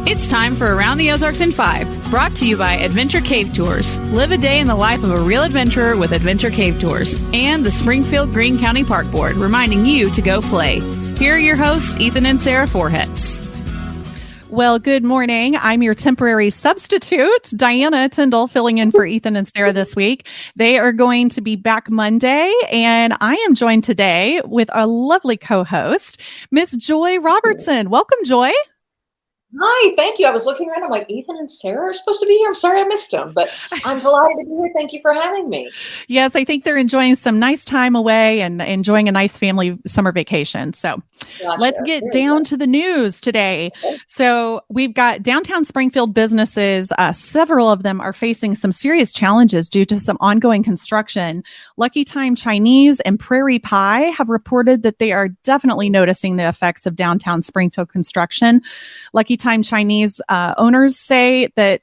It's time for Around the Ozarks in 5, brought to you by Adventure Cave Tours. Live a day in the life of a real adventurer with Adventure Cave Tours. And the Springfield Greene County Park Board, reminding you to go play. Here are your hosts, Ethan and Sarah Forhetz. Well, good morning. I'm your temporary substitute, Diana Tyndall, filling in for Ethan and Sarah this week. They are going to be back Monday, and I am joined today with a lovely co-host, Miss Joy Robertson. Welcome, Joy. Hi, thank you. I was looking around. I'm like, Ethan and Sarah are supposed to be here. I'm sorry I missed them, but I'm delighted to be here. Thank you for having me. Yes, I think they're enjoying some nice time away and enjoying a nice family summer vacation. So let's get down to the news today. Okay. So we've got downtown Springfield businesses. Several of them are facing some serious challenges due to some ongoing construction. Lucky Time Chinese and Prairie Pie have reported that they are definitely noticing the effects of downtown Springfield construction. Lucky Time Chinese owners say that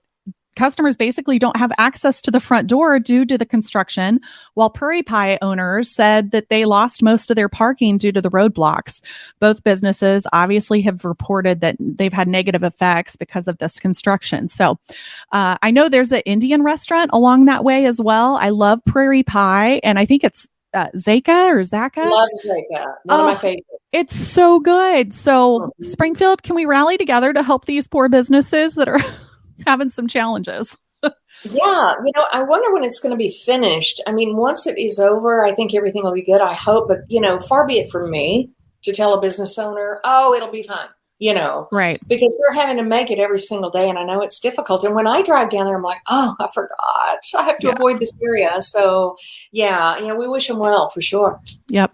customers basically don't have access to the front door due to the construction, while Prairie Pie owners said that they lost most of their parking due to the roadblocks. Both businesses obviously have reported that they've had negative effects because of this construction. So I know there's an Indian restaurant along that way as well. I love Prairie Pie, and I think it's Zaka or Zaka. Love Zaka. One of my favorites. It's so good. So Springfield, can we rally together to help these poor businesses that are having some challenges? Yeah. I wonder when it's going to be finished. I mean, once it is over, I think everything will be good. I hope, but far be it from me to tell a business owner, oh, it'll be fine. Right. Because they're having to make it every single day. And I know it's difficult. And when I drive down there, I'm like, oh, I forgot. I have to avoid this area. So we wish them well for sure. Yep.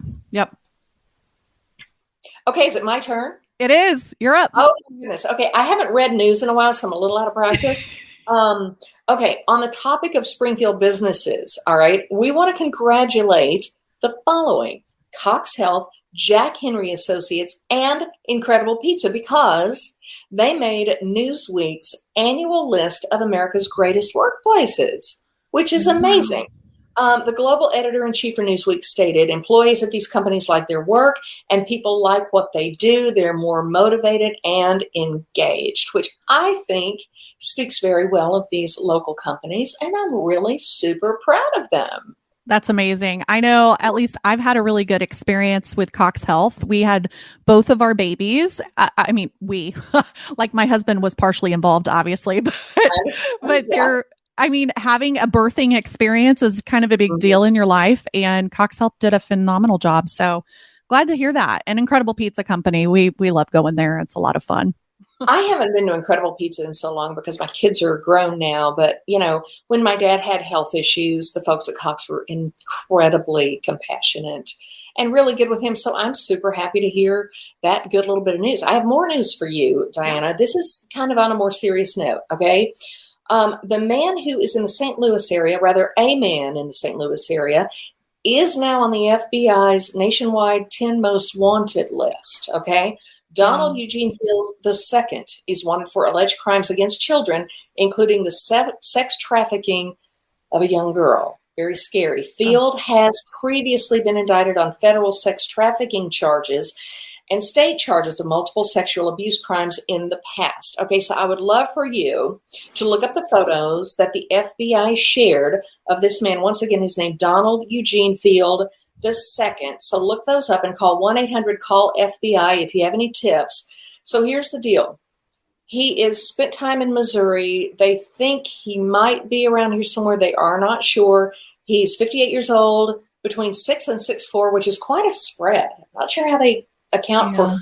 Okay. Is it my turn? It is. You're up. Oh, my goodness. Okay. I haven't read news in a while, so I'm a little out of practice. Okay. On the topic of Springfield businesses, all right, we want to congratulate the following: Cox Health, Jack Henry Associates, and Incredible Pizza, because they made Newsweek's annual list of America's greatest workplaces, which is amazing. The global editor-in-chief for Newsweek stated, employees at these companies like their work and people like what they do. They're more motivated and engaged, which I think speaks very well of these local companies. And I'm really super proud of them. That's amazing. I know at least I've had a really good experience with Cox Health. We had both of our babies. I mean, we, like my husband was partially involved, obviously, but having a birthing experience is kind of a big deal in your life. And Cox Health did a phenomenal job. So glad to hear that. An Incredible Pizza Company. We love going there. It's a lot of fun. I haven't been to Incredible Pizza in so long because my kids are grown now. But, when my dad had health issues, the folks at Cox were incredibly compassionate and really good with him. So I'm super happy to hear that good little bit of news. I have more news for you, Diana. This is kind of on a more serious note, okay? The man who is in the St. Louis area, rather a man in the St. Louis area, is now on the FBI's nationwide 10 most wanted list, okay? Donald Eugene Fields II is wanted for alleged crimes against children, including the sex trafficking of a young girl. Very scary. Field has previously been indicted on federal sex trafficking charges and state charges of multiple sexual abuse crimes in the past. Okay, so I would love for you to look up the photos that the FBI shared of this man. Once again, his name, Donald Eugene Field II. So look those up and call 1-800-CALL-FBI if you have any tips. So here's the deal. He is spent time in Missouri. They think he might be around here somewhere. They are not sure. He's 58 years old, between 6 and 6'4", which is quite a spread. I'm not sure how they account for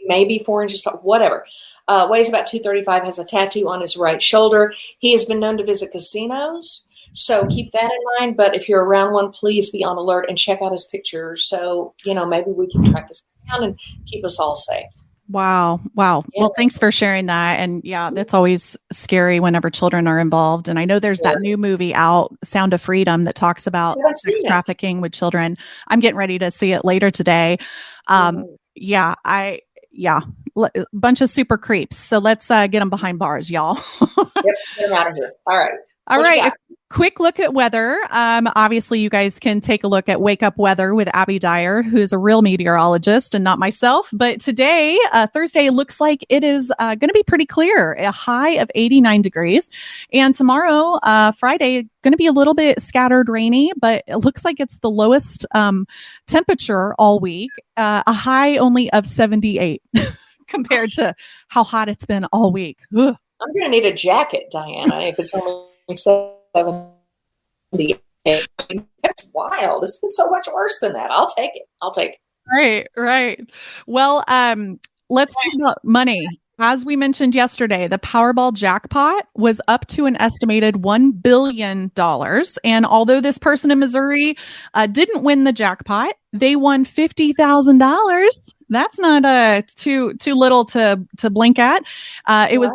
maybe 4 inches tall, whatever. Weighs about 235, has a tattoo on his right shoulder. He has been known to visit casinos, so keep that in mind. But if you're around one, please be on alert and check out his pictures. So, maybe we can track this down and keep us all safe. Wow. Yeah. Well, thanks for sharing that. And that's always scary whenever children are involved. And I know there's that new movie out, Sound of Freedom, that talks about sex trafficking with children. I'm getting ready to see it later today. A bunch of super creeps. So let's get them behind bars, y'all. Yep, get them out of here. All right. quick look at weather. Obviously, you guys can take a look at Wake Up Weather with Abby Dyer, who's a real meteorologist and not myself. But today, Thursday, looks like it is going to be pretty clear, a high of 89 degrees. And tomorrow, Friday, going to be a little bit scattered rainy, but it looks like it's the lowest temperature all week, a high only of 78 compared to how hot it's been all week. Ugh. I'm going to need a jacket, Diana, if it's only 78. I mean, that's wild. It's been so much worse than that. I'll take it. Right. Well, let's talk about money. As we mentioned yesterday, the Powerball jackpot was up to an estimated $1 billion. And although this person in Missouri didn't win the jackpot, they won $50,000. That's not too little to blink at. It was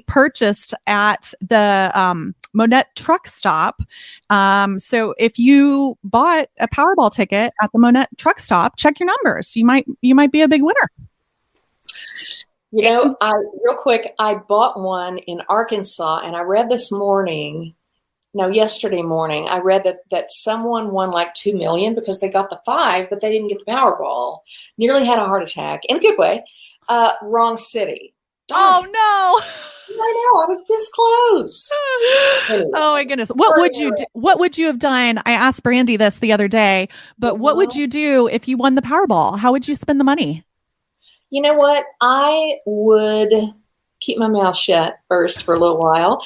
purchased at the Monette truck stop. So if you bought a Powerball ticket at the Monette truck stop, check your numbers. You might be a big winner. You know, real quick, I bought one in Arkansas, and I read yesterday morning, I read that someone won like $2 million because they got the 5, but they didn't get the Powerball. Nearly had a heart attack in a good way. Wrong city. Oh no! I know, I was this close. Anyway, oh my goodness! What would you have done? I asked Brandy this the other day, but what would you do if you won the Powerball? How would you spend the money? You know what? I would keep my mouth shut first for a little while,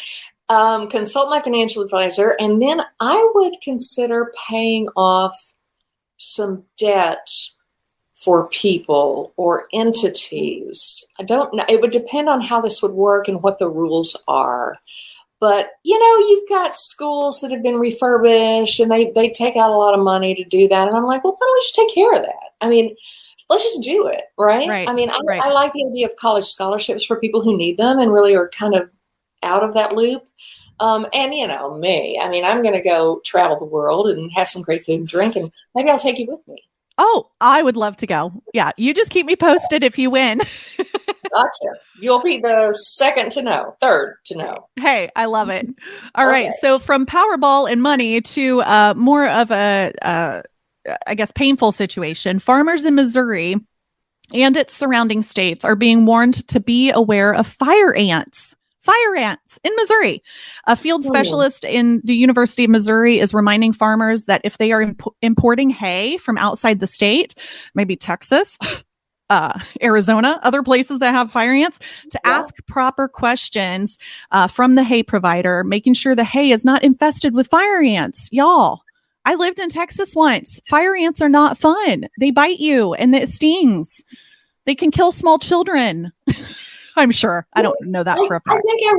consult my financial advisor, and then I would consider paying off some debt for people or entities. I don't know. It would depend on how this would work and what the rules are. But, you know, you've got schools that have been refurbished and they take out a lot of money to do that. And I'm like, well, why don't we just take care of that? I mean, let's just do it, right? I mean, I like the idea of college scholarships for people who need them and really are kind of out of that loop. And, you know, me, I mean, I'm going to go travel the world and have some great food and drink, and maybe I'll take you with me. Oh, I would love to go. Yeah, you just keep me posted if you win. Gotcha. You'll be the third to know. Hey, I love it. All right. So from Powerball and money to more of a I guess, painful situation. Farmers in Missouri and its surrounding states are being warned to be aware of fire ants. Fire ants in Missouri. A field specialist in the University of Missouri is reminding farmers that if they are importing hay from outside the state, maybe Texas, Arizona, other places that have fire ants, to ask proper questions from the hay provider, making sure the hay is not infested with fire ants. Y'all, I lived in Texas once. Fire ants are not fun. They bite you and it stings. They can kill small children. I'm sure. I don't know that for a fact. I think I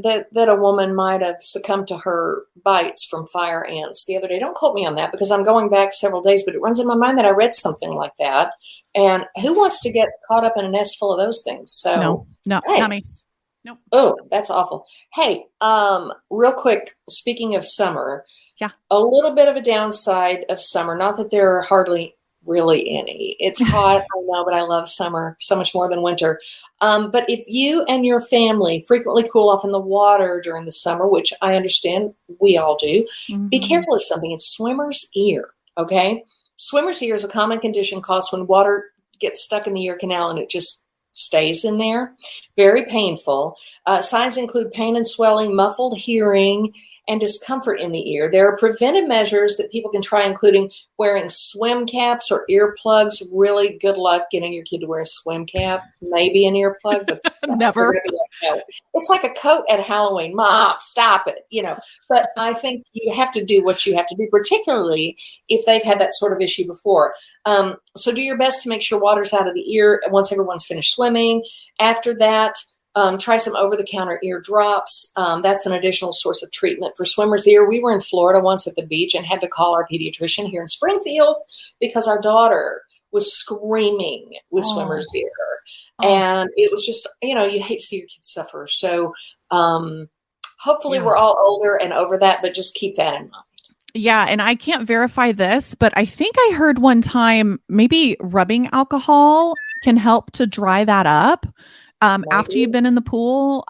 read that a woman might have succumbed to her bites from fire ants the other day. Don't quote me on that because I'm going back several days, but it runs in my mind that I read something like that. And who wants to get caught up in a nest full of those things? So no, not me. Nope. Oh, that's awful. Hey, real quick, speaking of summer, a little bit of a downside of summer, not that there are hardly really any. It's hot, I know, but I love summer so much more than winter. But if you and your family frequently cool off in the water during the summer, which I understand we all do, be careful of something. It's swimmer's ear, okay? Swimmer's ear is a common condition caused when water gets stuck in the ear canal and it just stays in there. Very painful. Signs include pain and swelling, muffled hearing, and discomfort in the ear. There are preventive measures that people can try, including wearing swim caps or earplugs. Really good luck getting your kid to wear a swim cap, maybe an earplug, but never. No. It's like a coat at Halloween. Mom, stop it. You know, but I think you have to do what you have to do, particularly if they've had that sort of issue before. So do your best to make sure water's out of the ear once everyone's finished swimming. After that, try some over-the-counter ear drops. That's an additional source of treatment for swimmer's ear. We were in Florida once at the beach and had to call our pediatrician here in Springfield because our daughter was screaming with swimmer's ear. And it was just, you know, you hate to see your kids suffer. So hopefully we're all older and over that, but just keep that in mind. Yeah. And I can't verify this, but I think I heard one time maybe rubbing alcohol can help to dry that up. After you've been in the pool.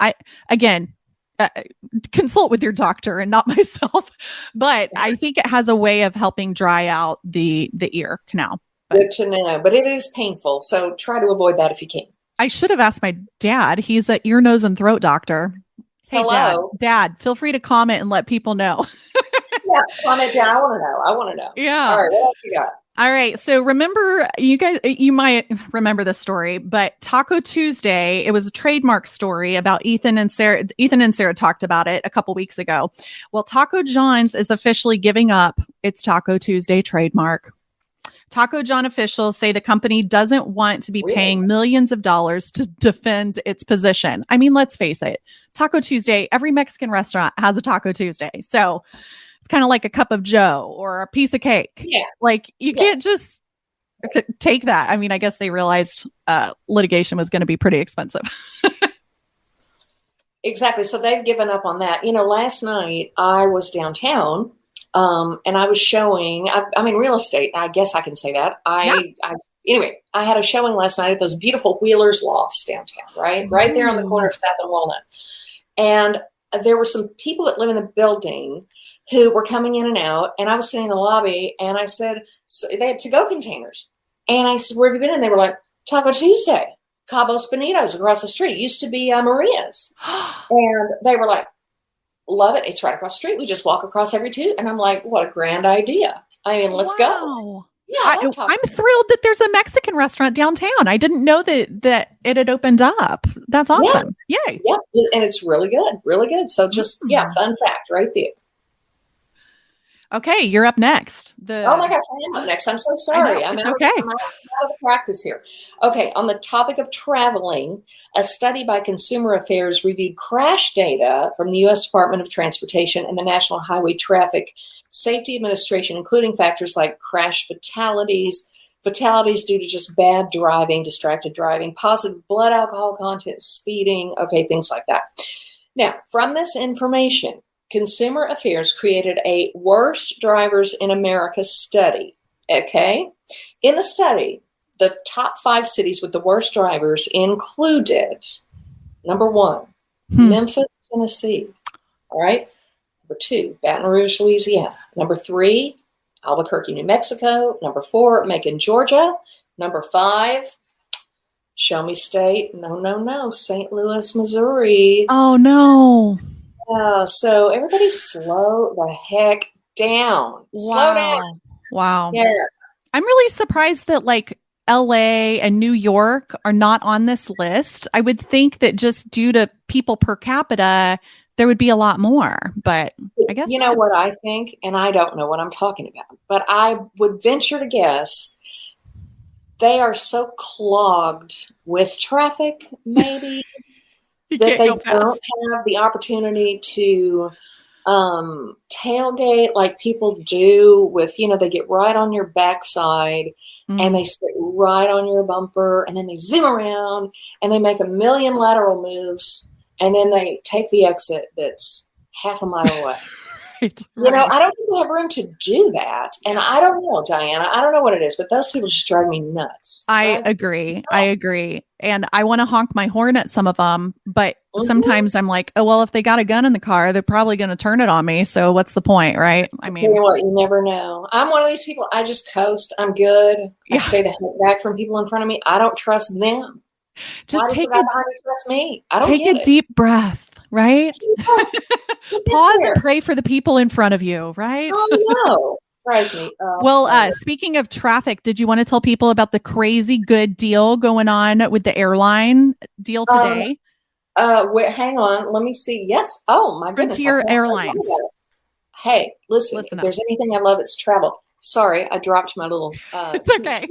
consult with your doctor and not myself. But I think it has a way of helping dry out the ear canal. Good to know, but it is painful. So try to avoid that if you can. I should have asked my dad. He's an ear, nose, and throat doctor. Hey, hello, Dad, feel free to comment and let people know. Yeah, comment down. I want to know. Yeah. All right, what else you got? All right. So remember, you guys, you might remember this story, but Taco Tuesday, it was a trademark story about Ethan and Sarah. Ethan and Sarah talked about it a couple weeks ago. Well, Taco John's is officially giving up its Taco Tuesday trademark. Taco John officials say the company doesn't want to be paying millions of dollars to defend its position. I mean, let's face it. Taco Tuesday, every Mexican restaurant has a Taco Tuesday. So it's kind of like a cup of Joe or a piece of cake. Yeah. Like you can't just take that. I mean, I guess they realized litigation was going to be pretty expensive. Exactly. So they've given up on that. Last night I was downtown. And I was showing, I'm in real estate. I guess I can say that. Anyway, I had a showing last night at those beautiful Wheelers lofts downtown, right there on the corner of South and Walnut. And there were some people that live in the building who were coming in and out. And I was sitting in the lobby and I said, so they had to-go containers. And I said, where have you been? And they were like, Taco Tuesday, Cabos Bonitos across the street. It used to be Maria's. And they were like, love it. It's right across the street. We just walk across every Tuesday. And I'm like, what a grand idea. I mean, let's go. Yeah, I'm thrilled that there's a Mexican restaurant downtown. I didn't know that it had opened up. That's awesome. Yeah. Yay. Yeah. And it's really good. Really good. So just, fun fact right there. Okay, you're up next. Oh my gosh, I am up next. I'm so sorry. I'm out of the practice here. Okay, on the topic of traveling, a study by Consumer Affairs reviewed crash data from the U.S. Department of Transportation and the National Highway Traffic Safety Administration, including factors like crash fatalities due to just bad driving, distracted driving, positive blood alcohol content, speeding, things like that. Now, from this information, Consumer Affairs created a Worst Drivers in America study, okay? In the study, the top 5 cities with the worst drivers included, number 1, Memphis, Tennessee, all right? Number 2, Baton Rouge, Louisiana. Number 3, Albuquerque, New Mexico. Number 4, Macon, Georgia. Number 5, show me state, no, St. Louis, Missouri. Oh, no. So everybody slow the heck down. Slow down. Wow. Yeah. I'm really surprised that like LA and New York are not on this list. I would think that just due to people per capita, there would be a lot more, but I guess. You know what I think, and I don't know what I'm talking about, but I would venture to guess they are so clogged with traffic, maybe. That they don't have the opportunity to tailgate like people do with, they get right on your backside and they sit right on your bumper and then they zoom around and they make a million lateral moves and then they take the exit that's half a mile away. Right. I don't think they have room to do that. And I don't know, Diana. I don't know what it is, but those people just drive me nuts. I agree. And I want to honk my horn at some of them, but sometimes I'm like, oh, well, if they got a gun in the car, they're probably going to turn it on me. So what's the point, right? I mean, you know what? You never know. I'm one of these people. I just coast. I'm good. I stay the heck back from people in front of me. I don't trust them. Just take trust me. I don't take a deep breath. Right? Pause and pray for the people in front of you, right? Oh, no. Surprise me. Speaking of traffic, did you want to tell people about the crazy good deal going on with the airline deal today? Hang on. Let me see. Yes. Oh, my goodness. Frontier Airlines. Hey, listen if there's anything I love, it's travel. Sorry, I dropped my little... it's okay.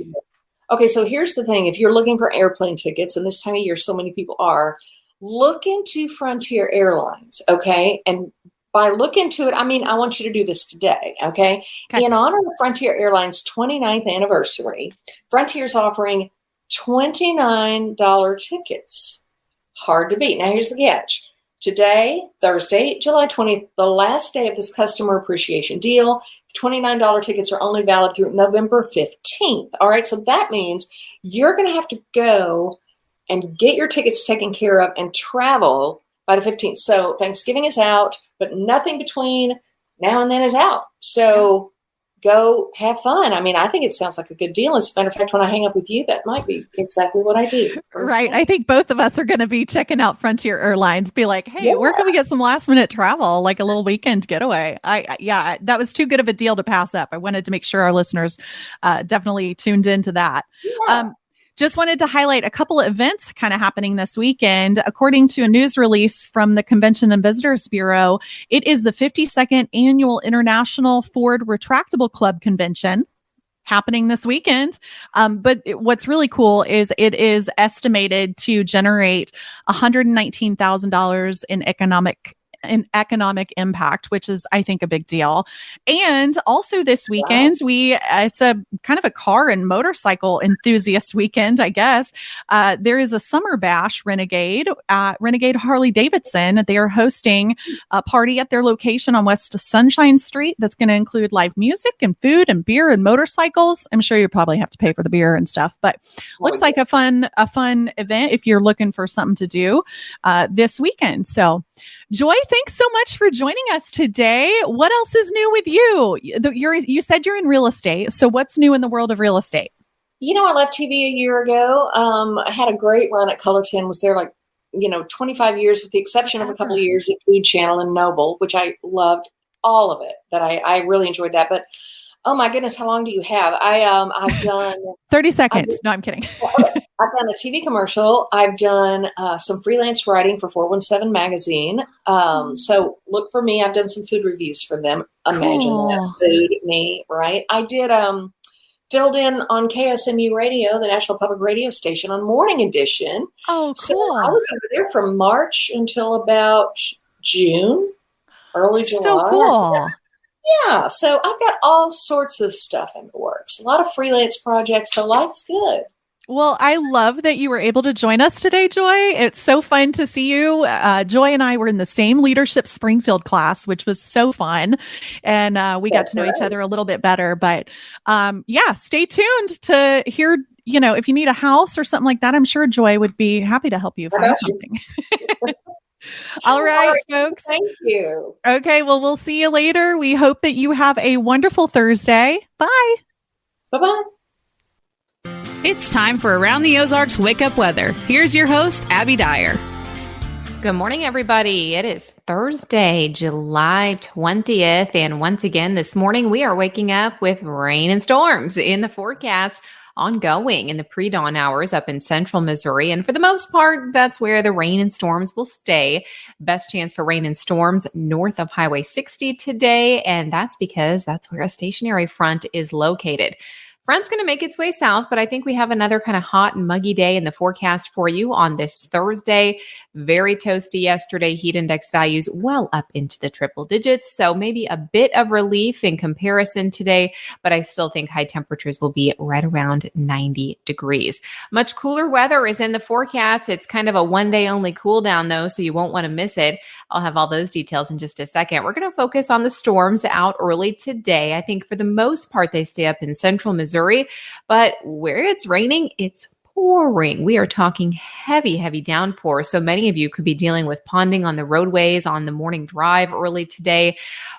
Okay, so here's the thing. If you're looking for airplane tickets, and this time of year so many people are, look into Frontier Airlines, okay? And by look into it, I mean, I want you to do this today, okay? In honor of Frontier Airlines' 29th anniversary, Frontier's offering $29 tickets. Hard to beat. Now, here's the catch. Today, Thursday, July 20th, the last day of this customer appreciation deal, $29 tickets are only valid through November 15th. All right, so that means you're going to have to go and get your tickets taken care of and travel by the 15th. So Thanksgiving is out, but nothing between now and then is out. So go have fun. I mean, I think it sounds like a good deal. As a matter of fact, when I hang up with you, that might be exactly what I do. Right. I think both of us are going to be checking out Frontier Airlines, be like, hey, where can we get some last minute travel, like a little weekend getaway? Yeah, that was too good of a deal to pass up. I wanted to make sure our listeners definitely tuned into that. Yeah. Just wanted to highlight a couple of events kind of happening this weekend. According to a news release from the Convention and Visitors Bureau, it is the 52nd Annual International Ford Retractable Club Convention happening this weekend. But what's really cool is it is estimated to generate $119,000 in economic impact, which is, I think, a big deal. And also this weekend, it's a kind of a car and motorcycle enthusiast weekend, I guess. There is a summer bash Renegade Harley Davidson. They are hosting a party at their location on West Sunshine Street that's going to include live music and food and beer and motorcycles. I'm sure you probably have to pay for the beer and stuff, but looks like a fun event if you're looking for something to do this weekend. So Joy, thanks so much for joining us today. What else is new with you? You said you're in real estate. So what's new in the world of real estate? I left TV a year ago. I had a great run at Cullerton, was there 25 years with the exception of a couple of years at Food Channel and Noble, which I loved all of it. I really enjoyed that. But oh my goodness, how long do you have? I've done 30 seconds. No, I'm kidding. Okay. I've done a TV commercial. I've done some freelance writing for 417 magazine. So look for me. I've done some food reviews for them. Imagine that. Food, me, right? I did filled in on KSMU Radio, the National Public Radio Station, on Morning Edition. Oh, cool. So I was over there from March until about June, early July. So cool. Yeah, so I've got all sorts of stuff in the works, a lot of freelance projects, so life's good. Well, I love that you were able to join us today, Joy. It's so fun to see you. Joy and I were in the same leadership Springfield class, which was so fun. And we got to know each other a little bit better. But stay tuned to hear, if you need a house or something like that, I'm sure Joy would be happy to help you find something. All right, folks. Thank you. Okay, well, we'll see you later. We hope that you have a wonderful Thursday. Bye. Bye-bye. It's time for Around the Ozarks Wake Up Weather. Here's your host, Abby Dyer. Good morning, everybody. It is Thursday, July 20th. And once again, this morning, we are waking up with rain and storms in the forecast, ongoing in the pre-dawn hours up in central Missouri. And for the most part, that's where the rain and storms will stay. Best chance for rain and storms north of Highway 60 today. And that's because that's where a stationary front is located. Front's going to make its way south, but I think we have another kind of hot and muggy day in the forecast for you on this Thursday. Very toasty yesterday. Heat index values well up into the triple digits. So maybe a bit of relief in comparison today, but I still think high temperatures will be right around 90 degrees. Much cooler weather is in the forecast. It's kind of a one-day only cool down though, so you won't want to miss it. I'll have all those details in just a second. We're going to focus on the storms out early today. I think for the most part, they stay up in central Missouri, but where it's raining, it's pouring. We are talking heavy, heavy downpour. So many of you could be dealing with ponding on the roadways on the morning drive early today.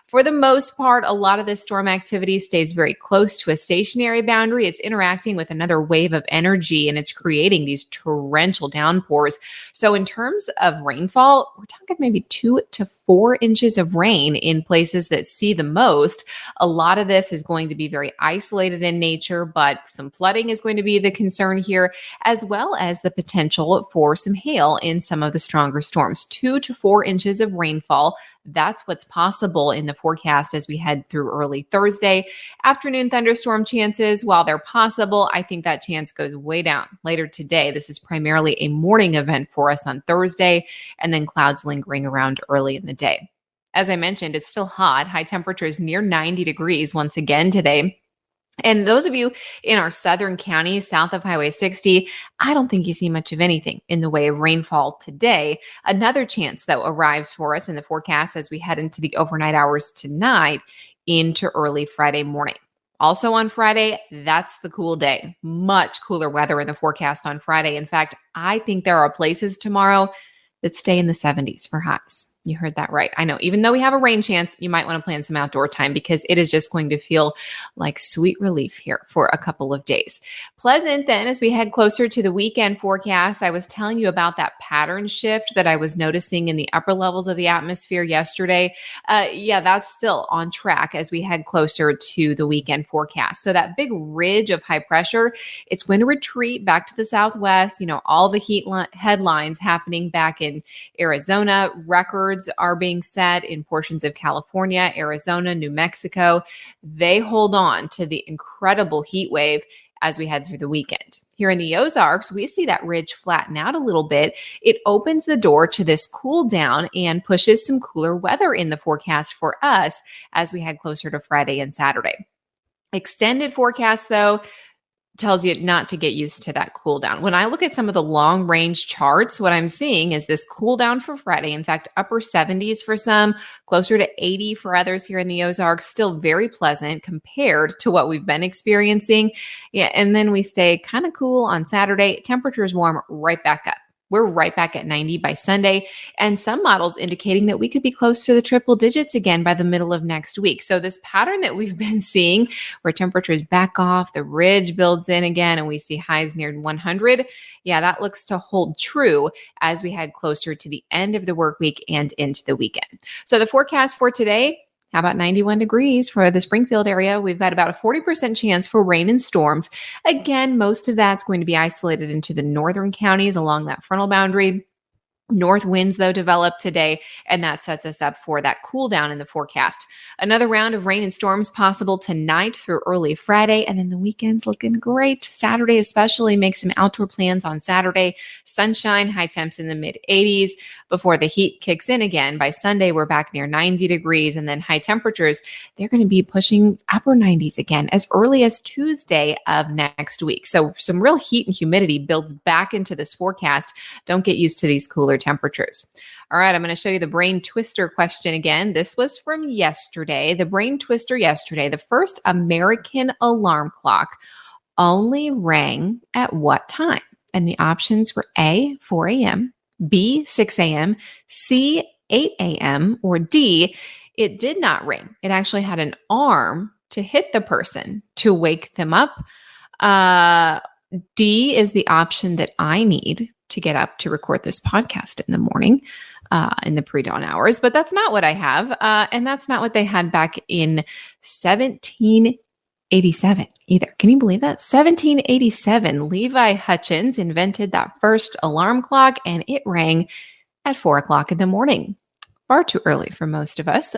For the most part, a lot of this storm activity stays very close to a stationary boundary. It's interacting with another wave of energy and it's creating these torrential downpours. So in terms of rainfall, we're talking maybe 2 to 4 inches of rain in places that see the most. A lot of this is going to be very isolated in nature, but some flooding is going to be the concern here, as well as the potential for some hail in some of the stronger storms. 2 to 4 inches of rainfall. That's what's possible in the forecast as we head through early Thursday. Afternoon thunderstorm chances, while they're possible, I think that chance goes way down later today. This is primarily a morning event for us on Thursday, and then clouds lingering around early in the day. As I mentioned, it's still hot. High temperatures near 90 degrees once again today. And those of you in our southern counties south of Highway 60, I don't think you see much of anything in the way of rainfall today. Another chance, though, arrives for us in the forecast as we head into the overnight hours tonight into early Friday morning. Also on Friday, that's the cool day. Much cooler weather in the forecast on Friday. In fact, I think there are places tomorrow that stay in the 70s for highs. You heard that right. I know, even though we have a rain chance, you might want to plan some outdoor time because it is just going to feel like sweet relief here for a couple of days. Pleasant then as we head closer to the weekend forecast. I was telling you about that pattern shift that I was noticing in the upper levels of the atmosphere yesterday. That's still on track as we head closer to the weekend forecast. So that big ridge of high pressure, it's going to retreat back to the southwest. All the heat headlines happening back in Arizona, records are being set in portions of California, Arizona, New Mexico. They hold on to the incredible heat wave as we head through the weekend. Here in the Ozarks, we see that ridge flatten out a little bit. It opens the door to this cool down and pushes some cooler weather in the forecast for us as we head closer to Friday and Saturday. Extended forecast, though, tells you not to get used to that cool down. When I look at some of the long range charts, what I'm seeing is this cool down for Friday. In fact, upper 70s for some, closer to 80 for others here in the Ozarks, still very pleasant compared to what we've been experiencing. And then we stay kind of cool on Saturday. Temperatures warm right back up. We're right back at 90 by Sunday, and some models indicating that we could be close to the triple digits again by the middle of next week. So this pattern that we've been seeing where temperatures back off, the ridge builds in again, and we see highs near 100. That looks to hold true as we head closer to the end of the work week and into the weekend. So the forecast for today, how about 91 degrees for the Springfield area? We've got about a 40% chance for rain and storms. Again, most of that's going to be isolated into the northern counties along that frontal boundary. North winds, though, develop today, and that sets us up for that cool down in the forecast. Another round of rain and storms possible tonight through early Friday, and then the weekend's looking great. Saturday especially, make some outdoor plans on Saturday. Sunshine, high temps in the mid-80s before the heat kicks in again. By Sunday, we're back near 90 degrees, and then high temperatures, they're going to be pushing upper 90s again as early as Tuesday of next week. So some real heat and humidity builds back into this forecast. Don't get used to these cooler temperatures. All right, I'm going to show you the brain twister question again. This was from yesterday. The brain twister yesterday, the first American alarm clock only rang at what time? And the options were A, 4 a.m., B, 6 a.m., C, 8 a.m., or D, it did not ring. It actually had an arm to hit the person to wake them up. D is the option that I need to get up to record this podcast in the morning, in the pre-dawn hours, but that's not what I have. And that's not what they had back in 1787 either. Can you believe that? 1787, Levi Hutchins invented that first alarm clock, and it rang at 4 o'clock in the morning. Far too early for most of us.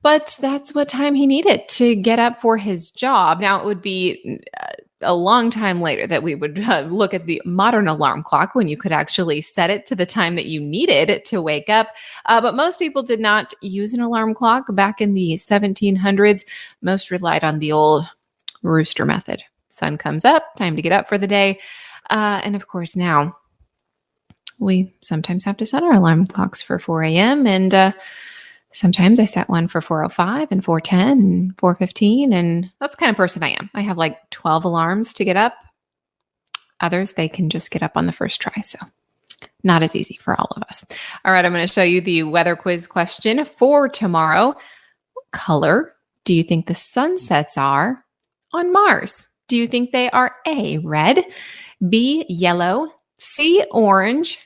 But that's what time he needed to get up for his job. Now, it would be a long time later that we would look at the modern alarm clock when you could actually set it to the time that you needed to wake up. But most people did not use an alarm clock back in the 1700s. Most relied on the old rooster method. Sun comes up, time to get up for the day. And of course, now we sometimes have to set our alarm clocks for 4 a.m. and sometimes I set one for 4:05 and 4:10 and 4:15, and that's the kind of person I am. I have like 12 alarms to get up. Others, they can just get up on the first try, so not as easy for all of us. All right, I'm going to show you the weather quiz question for tomorrow. What color do you think the sunsets are on Mars? Do you think they are A, red, B, yellow, C, orange,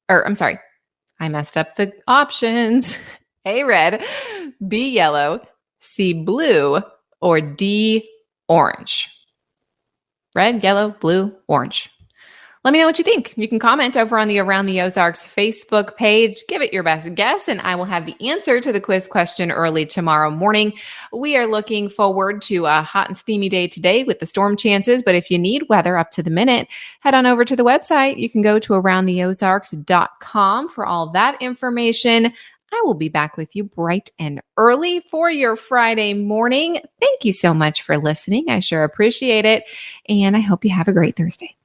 I messed up the options. A, red, B, yellow, C, blue, or D, orange? Red, yellow, blue, orange. Let me know what you think. You can comment over on the Around the Ozarks Facebook page. Give it your best guess, and I will have the answer to the quiz question early tomorrow morning. We are looking forward to a hot and steamy day today with the storm chances, but if you need weather up to the minute, head on over to the website. You can go to aroundtheozarks.com for all that information. I will be back with you bright and early for your Friday morning. Thank you so much for listening. I sure appreciate it, and I hope you have a great Thursday.